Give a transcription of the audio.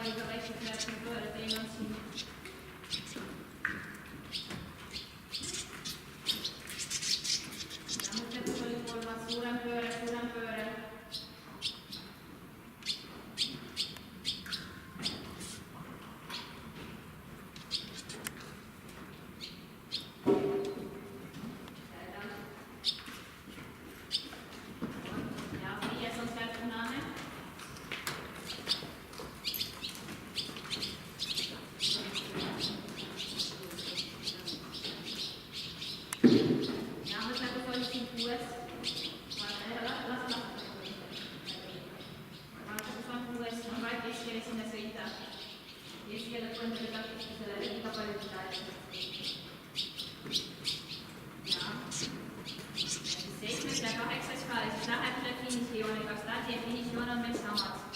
paariga väikselt läheksime pööre, teine on siin. Ja mõtlekus oli kolmas, suurem pööre, suurem pööre. Finišijooniga start ja finišijoon on meil samad.